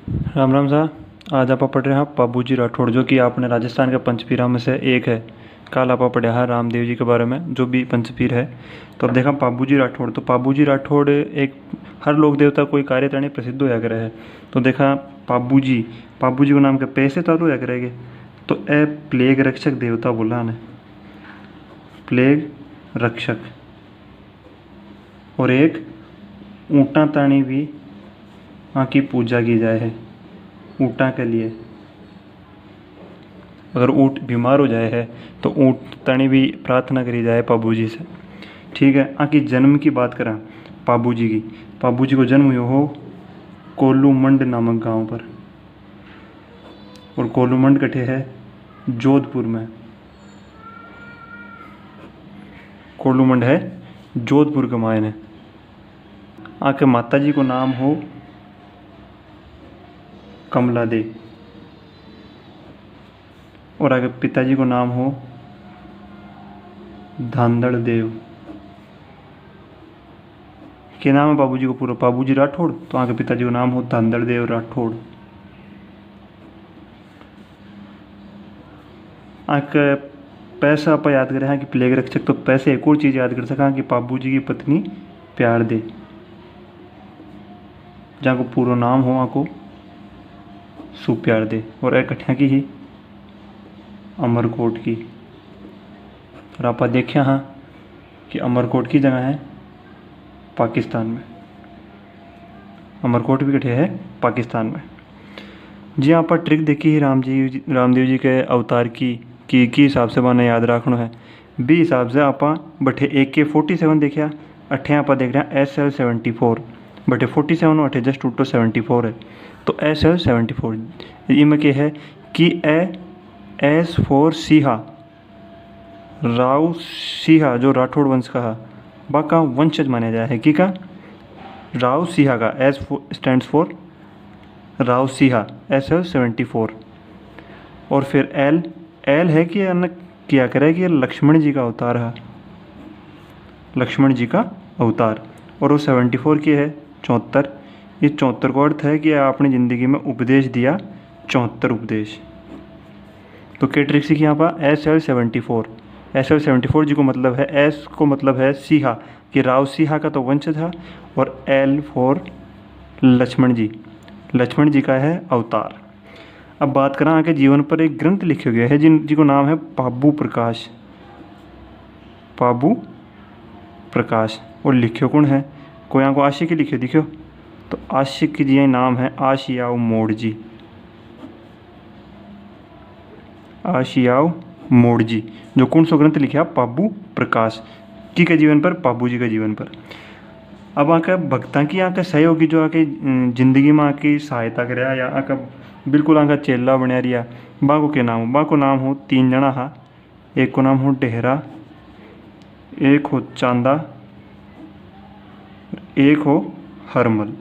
राम राम साहब। आज आप पढ़ रहे हैं पाबूजी राठौड़, जो कि आपने राजस्थान के पंचपीरा में से एक है। कल आप पढ़ा है रामदेव जी के बारे में, जो भी पंचपीर है। तो अब देखा पाबूजी राठौड़, तो पाबूजी राठौड़ एक हर लोक देवता कोई कार्यताणी प्रसिद्ध होया करे है। तो देखा पाबूजी, पाबूजी को नाम के पैसे तारू होया करेंगे। तो ए प्लेग रक्षक देवता बोला ने, प्लेग रक्षक। और एक ऊँटा ताणी भी वहाँ की पूजा की जाए है। ऊँटा के लिए अगर ऊँट बीमार हो जाए है तो ऊँट ताणी भी प्रार्थना करी जाए पाबूजी से। ठीक है। आकी जन्म की बात करें पाबूजी की, पाबूजी को जन्म हुआ हो कोलूमंड नामक गांव पर। और कोलूमंड कटे है जोधपुर में। कोलूमंड है जोधपुर के मायने। आके माता जी को नाम हो कमला दे, और आगे पिताजी को नाम हो धांधड़ देव। क्या नाम है बाबूजी को पूरा? बाबूजी राठौड़। तो आगे पिताजी को नाम हो धांधड़ देव राठौड़। आगे पैसा आप याद करें कि प्लेग रक्षक, तो पैसे एक और चीज़ याद कर सका कि बाबूजी की पत्नी प्यार दे, जहाँ को पूरा नाम हो वहाँ को सुप्यार दे। और इकट्ठा की ही अमरकोट की। और आप देखें हाँ कि अमरकोट की जगह है पाकिस्तान में। अमरकोट भी कटे है पाकिस्तान में। जी यहाँ पर ट्रिक देखी ही रामदेव जी के अवतार की हिसाब से मैंने याद रखना है। बी हिसाब से आप बठे AK-47 देखिया, अठे आप देख रहे हैं SL-74 बटे 47 और अठे जस्ट टूटो 74 है। तो SL-74 इनमें क्या है कि एस फॉर सिहा, राव सिहा जो राठौड़ वंश का है बाका वंशज माना जाए है कि का राव सिहा का S stands for Rao Siha SL-74। और फिर एल है कि अन्य क्या करे कि लक्ष्मण जी का अवतार है, लक्ष्मण जी का अवतार। और वो 74 की है 74। ये 74 का अर्थ है कि आपने ज़िंदगी में उपदेश दिया 74 उपदेश। तो क्या ट्रिक सीखी यहाँ पर? SL-74। SL-74 जी को मतलब है, एस को मतलब है सिहा कि राव सिहा का तो वंश था, और एल फॉर लक्ष्मण जी, लक्ष्मण जी का है अवतार। अब बात करें आके जीवन पर एक ग्रंथ लिखे गया है जिनको नाम है पाबू प्रकाश। पाबू प्रकाश। और लिखियो कौन है? कोई यहाँ को आशिक ही लिखियो दिखियो। तो आशिक की जी नाम है आशियाव मोड़ जी। आशियाव मोड़ जी जो कौन सो ग्रंथ लिखा? पाबू प्रकाश की के जीवन पर, पाबू जी के जीवन पर। अब आके भक्ता की आके सहयोगी जो आके जिंदगी में आके सहायता करे या आका बिल्कुल आका चेला बना रिया, बाको के नाम हो? बाको नाम हो 3 जना हा। एक को नाम हो डेहरा, एक हो चांदा, एक हो हरमल।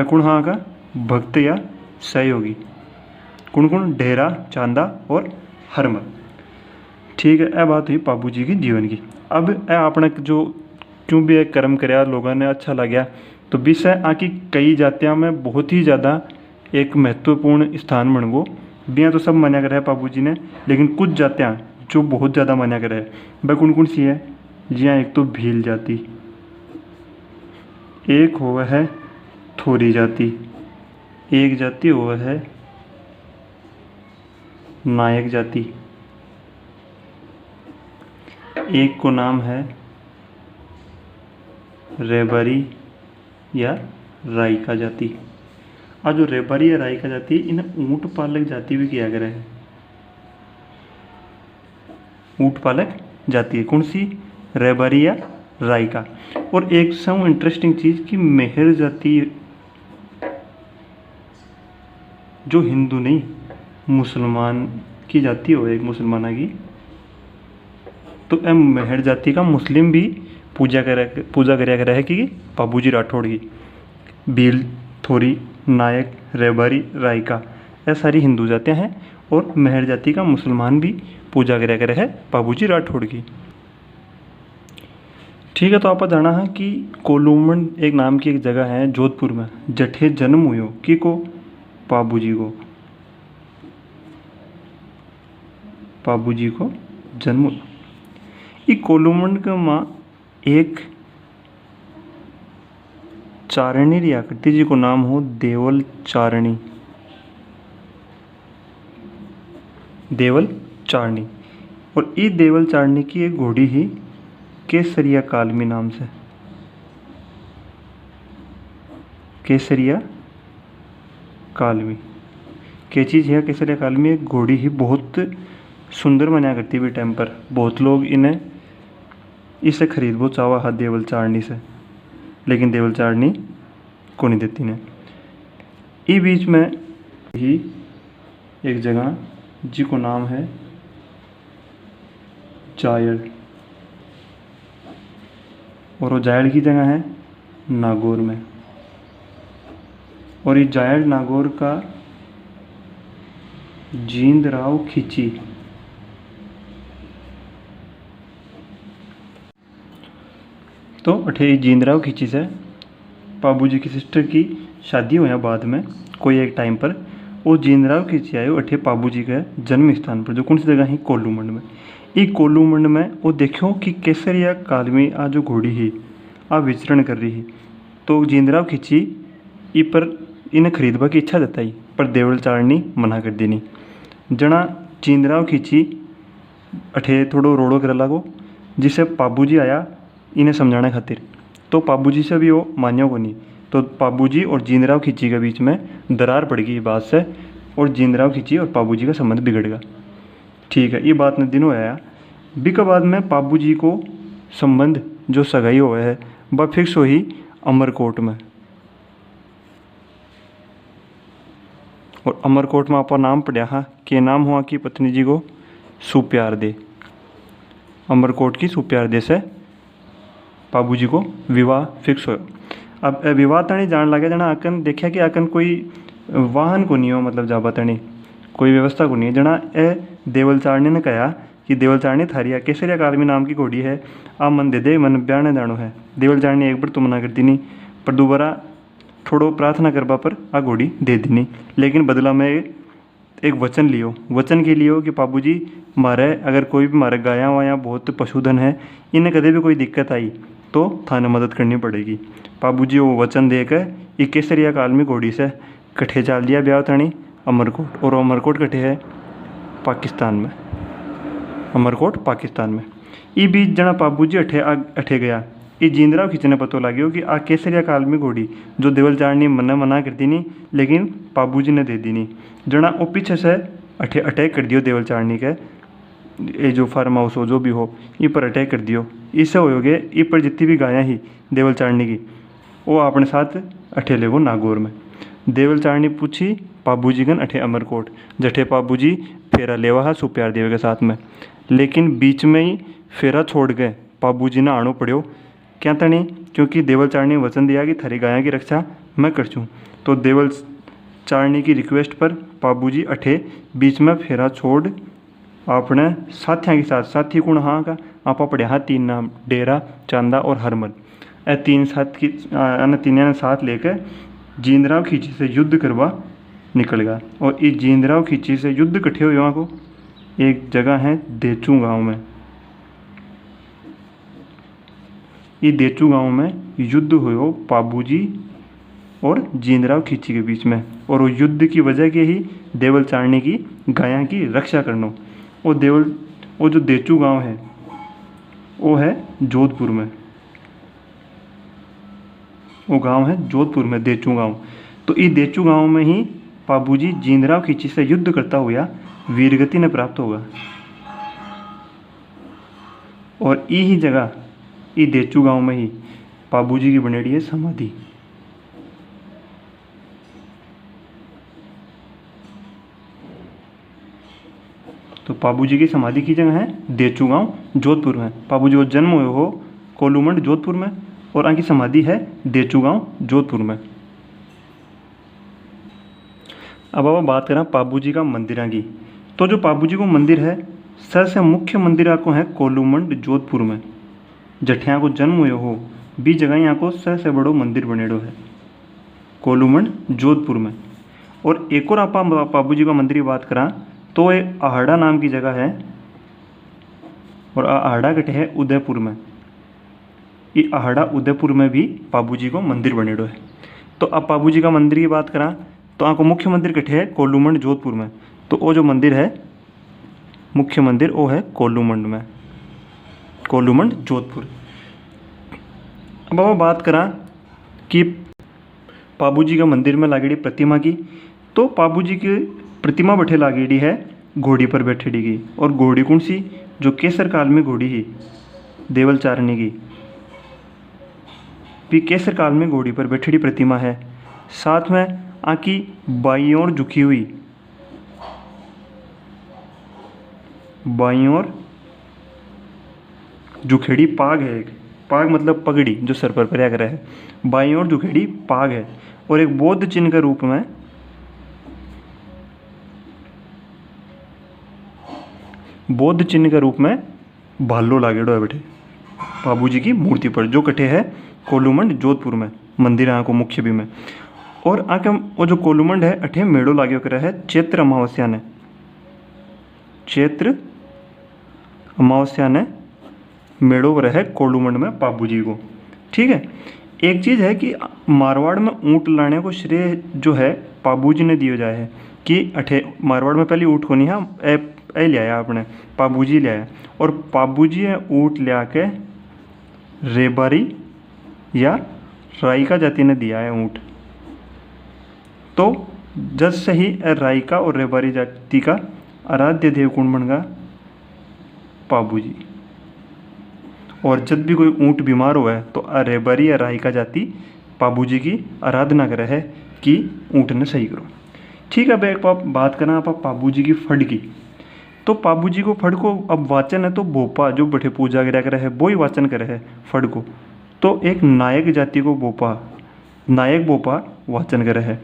कौन हाँ का भक्त या सहयोगी? कौन कौन? डेहरा, चांदा और हरमल। ठीक है। यह बात हुई पाबू जी की जीवन की। अब आपने जो क्यों भी एक कर्म कराया लोगों ने अच्छा लगा, तो विषय आकी कई जातियों में बहुत ही ज़्यादा एक महत्वपूर्ण स्थान बन गो। बिया तो सब मान्या कर है पाबू जी ने, लेकिन कुछ जातियाँ जो बहुत ज़्यादा मान्या कर है वह कौन कौन सी है? जी हाँ, एक तो भील जाति, एक हुआ है थोरी जाति, एक जाति हुआ है नायक जाति, एक को नाम है रेबारी या राइका जाति। आज जो रेबारी या राइका जाति इन्हें ऊँट पालक जाति भी किया गया है। ऊँट पालक जाति है कौन सी? रेबारी या राइका। और एक सब इंटरेस्टिंग चीज़ कि मेहर जाति जो हिंदू नहीं मुसलमान की जाति हो, एक मुसलमाना की, तो एम मेहर जाति का मुस्लिम भी पूजा कराया करा है कि पाबूजी राठौड़ की। भील, थोरी, नायक, रेबारी, राइका यह सारी हिंदू जातियाँ हैं, और मेहर जाति का मुसलमान भी पूजा कराया करा है पाबूजी राठौड़ की। ठीक है, तो आप जाना है कि कोलूमंड एक नाम की एक जगह है जोधपुर में, जठे जन्म हुयो की को पाबू जी को जन्म हुयो। ये कोलूमंड के माँ एक चारणी रिया करती जी को नाम हो देवल चारणी, देवल चारणी। और ई देवल चारणी की एक घोड़ी ही केसरिया कालमी नाम से, केसरिया कालमी क्या चीज़ है? केसरिया कालमी एक घोड़ी ही बहुत सुंदर मना करती भी टाइम पर, बहुत लोग इन्हें इसे खरीद वो चावा हा देवल चारणी से, लेकिन देवल चारणी को नहीं देती ने। ई बीच में ही एक जगह जी को नाम है जायल, और वो जायल की जगह है नागौर में। और ये जायल नागौर का जींदराव खिची, तो अठे जींदराव खिची से पाबू जी की सिस्टर की शादी हुआ बाद में कोई एक टाइम पर, वो जींदराव खिची आयो अठे पाबू जी के जन्म स्थान पर, जो कौन सी जगह ही कोलूमंड में। ई कोलूमंड में वो देखो कि केसरिया कालमी आ जो घोड़ी ही आ विचरण कर रही ही, तो जींदराव खिची ई पर इन्हें खरीदवा की इच्छा जताई, पर देवल चारणी मना कर देनी। जना जींदराव खिची अठे थोड़ो रोड़ो कर लागो, जिसे पाबू जी आया इन्हें समझाने खातिर, तो पाबू जी से भी वो मान्यो को नहीं, तो पाबू जी और जींदराव खिची के बीच में दरार पड़ गई बात से, और जींदराव खिची और पाबू जी का संबंध बिगड़ गया। ठीक है, ये बात न दिनों आया बी के बाद में पाबू जी को संबंध जो सगाई हुआ है वह फिक्स हुई अमरकोट में। और अमरकोट में आपका नाम पड़ा हा के नाम हुआ कि पत्नी जी को सुप्यार दे, अमरकोट की सुप्यार दे से पाबू जी को विवाह फिक्स हो। अब विवाह तणी जान लगे जना आकन देखा कि आकन कोई वाहन को नहीं हो, मतलब जाबा तणी कोई व्यवस्था को नहीं है। जना ए देवल चारणी ने कहा कि देवल चारणी थारिया केसरिया कालमी नाम की घोड़ी है, आ मन दे दे, मन ब्याने जानो है। देवल चारणी एक बार तो मना कर दीनी, पर दोबारा थोड़ो प्रार्थना करवा पर आ घोड़ी दे दीनी, लेकिन बदला में एक वचन लियो, वचन के लियो कि पाबू जी मारे अगर कोई भी मारे गाया वाया बहुत पशुधन है, इन्हें कदे भी कोई दिक्कत आई तो थाने मदद करनी पड़ेगी। पाबू जी वो वचन देकर ये केसरिया कालमी घोड़ी से कट्ठे चाल दिया ब्याह तणी अमरकोट, और अमरकोट कट्ठे है पाकिस्तान में, अमरकोट पाकिस्तान में। ई बीच जना पाबू जी अठे गया, ये जींदराव खिंचने पतो लाग्यो कि आ केसरिया कालमी घोड़ी जो देवल चारणी मना मना कर दी नहीं, लेकिन पाबू जी ने दे दी नहीं। जना वो पीछे से अठे अटैक कर दियो देवल चारणी के, ये जो फार्म हाउस हो जो भी हो, ये पर अटैक कर दियो। इससे होगे ये पर जितनी भी गायाँ ही देवल चारणी की वो अपने साथ अठे ले गो नागौर में। देवल चारणी पूछी पाबू जी गन अठे अमरकोट, जठे पाबू जी फेरा लेवा है सुप्यार देव के साथ में, लेकिन बीच में ही फेरा छोड़ गए पाबू जी ने आनो पड़ो क्या तणी, क्योंकि देवल चारणी ने वचन दिया कि थारी गाया की रक्षा मैं कर चूँ। तो देवल चारणी की रिक्वेस्ट पर पाबू जी अठे बीच में फेरा छोड़ अपने साथियों के साथ, साथी कुण हाँ का आपा पड़े हाँ तीन नाम डेरा चांदा और हरमल, ए तीन साथ की तीनों ने साथ लेकर जींदराव खिची से युद्ध करवा निकल गया। और इस जींदराव खिची से युद्ध कट्ठे हुए वहाँ को एक जगह है देचू गांव में, ये देचू गांव में युद्ध हुआ पाबू जी और जींदराव खिची के बीच में, और वो युद्ध की वजह के ही देवल चारणी की गाया की रक्षा करना। वो जो देचू गांव है वो है जोधपुर में, वो गांव है जोधपुर में देचू गांव। तो इस देचू गांव में ही पाबू जी जींदराव खिची से युद्ध करता हुआ वीरगति ने प्राप्त होगा। और यही जगह ये देचू गांव में ही पाबू जी की बनेड़ी है समाधि। तो पाबू जी की समाधि की जगह है देचू गांव जोधपुर में। पाबू जी को जन्म हुए हो कोलूमंड जोधपुर में, और आगे समाधि है देचू गांव जोधपुर में। अब बात करें पाबू जी का मंदिर की, तो जो पाबू जी को मंदिर है सबसे मुख्य मंदिर आपको है कोलूमंड जोधपुर में। जठिया को जन्म हुयो हो बी जगह यहाँ को से बड़ो मंदिर बनेड़ो है कोलूमंड जोधपुर में। और एक और आप बाबू जी का मंदिर की बात करा तो ये आहड़ा नाम की जगह है और आहड़ा कटे है उदयपुर में। ये आहड़ा उदयपुर में भी बाबू जी को मंदिर बनेड़ो है। तो अब बाबू जी का मंदिर की बात करा तो आपको मुख्य मंदिर कटे है कोलूमंड जोधपुर में। तो वो जो मंदिर है मुख्य मंदिर वो है कोलूमंड में, कोलूमंड जोधपुर। अब हम बात करा कि बाबू जी का मंदिर में लागेड़ी प्रतिमा की, तो बाबू जी की प्रतिमा बैठे लागेड़ी है घोड़ी पर बैठेड़ी की। और घोड़ी कौन सी, जो केसर काल में घोड़ी ही देवल चारणी की भी केसर काल में घोड़ी पर बैठेड़ी प्रतिमा है। साथ में आकी बाईं ओर झुकी हुई, बाईं ओर झुकेड़ी पाग है। एक पाग मतलब पगड़ी जो सर पर पहना करा है, बाईं ओर झुकेड़ी पाग है। और एक बौद्ध चिन्ह के रूप में बौद्ध चिन्ह के रूप में भालो लागेड़ो है बेटे बाबू जी की मूर्ति पर, जो कटे है कोलूमंड जोधपुर में मंदिर यहाँ को मुख्य भी में। और आके वो जो कोलूमंड है अठे मेड़ो लाग्यो करे है चैत्र अमावस्या ने, चैत्र अमावस्या ने मेड़ो पर है कोलूमंड में बाबू जी को। ठीक है, एक चीज़ है कि मारवाड़ में ऊँट लाने को श्रेय जो है बाबू जी ने दिया जाए है कि अठे मारवाड़ में पहले ऊँट को नहीं हाँ ए लिया आपने बाबू जी लिया। और बाबू जी ऊँट लिया के रेबारी या रायका जाति ने दिया है ऊँट। तो जज से ही रायका और रेबारी जाति का आराध्य देव कौन बन गया, बाबू जी। और जब भी कोई ऊँट बीमार हुआ है तो रेबारी या रायका जाति बाबू जी की आराधना करे है कि ऊँट ने सही करो। ठीक है, अब एक बात करना आप बाबू जी की फड़ की। तो बाबू जी को फड़ को अब वाचन है तो भोपा जो बैठे पूजा गिरा करे है वो ही वाचन करे है फड़ को। तो एक नायक जाति को भोपा, नायक भोपा वाचन करे है।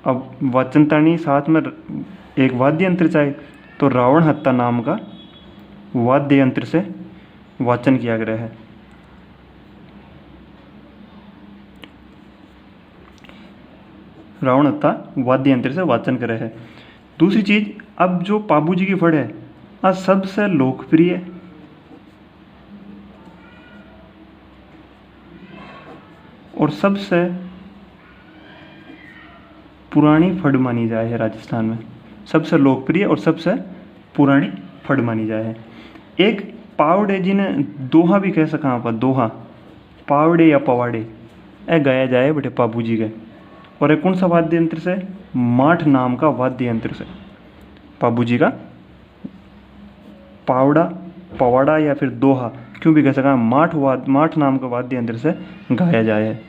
अब वाचन तानी साथ में एक वाद्य यंत्र चाहिए, तो रावण हत्ता नाम का वाद्य यंत्र से वाचन किया गया है। रावण हत्ता वाद्य यंत्र से वाचन करे है। दूसरी चीज, अब जो बाबू जी की फड़ है आज सबसे लोकप्रिय और सबसे पुरानी फड़ मानी जाए है राजस्थान में, सबसे लोकप्रिय और सबसे पुरानी फड़ मानी जाए है। एक पावड़े जिन्हें दोहा भी कह सका आप, दोहा पावड़े या पवाड़े ए गाया जाए बेटे बाबू जी के। और एक कौन सा वाद्य यंत्र से, माठ नाम का वाद्य यंत्र से बाबू जी का पावड़ा पवाड़ा या फिर दोहा क्यों भी कह सका माठ नाम का वाद्य यंत्र से गाया जाए है।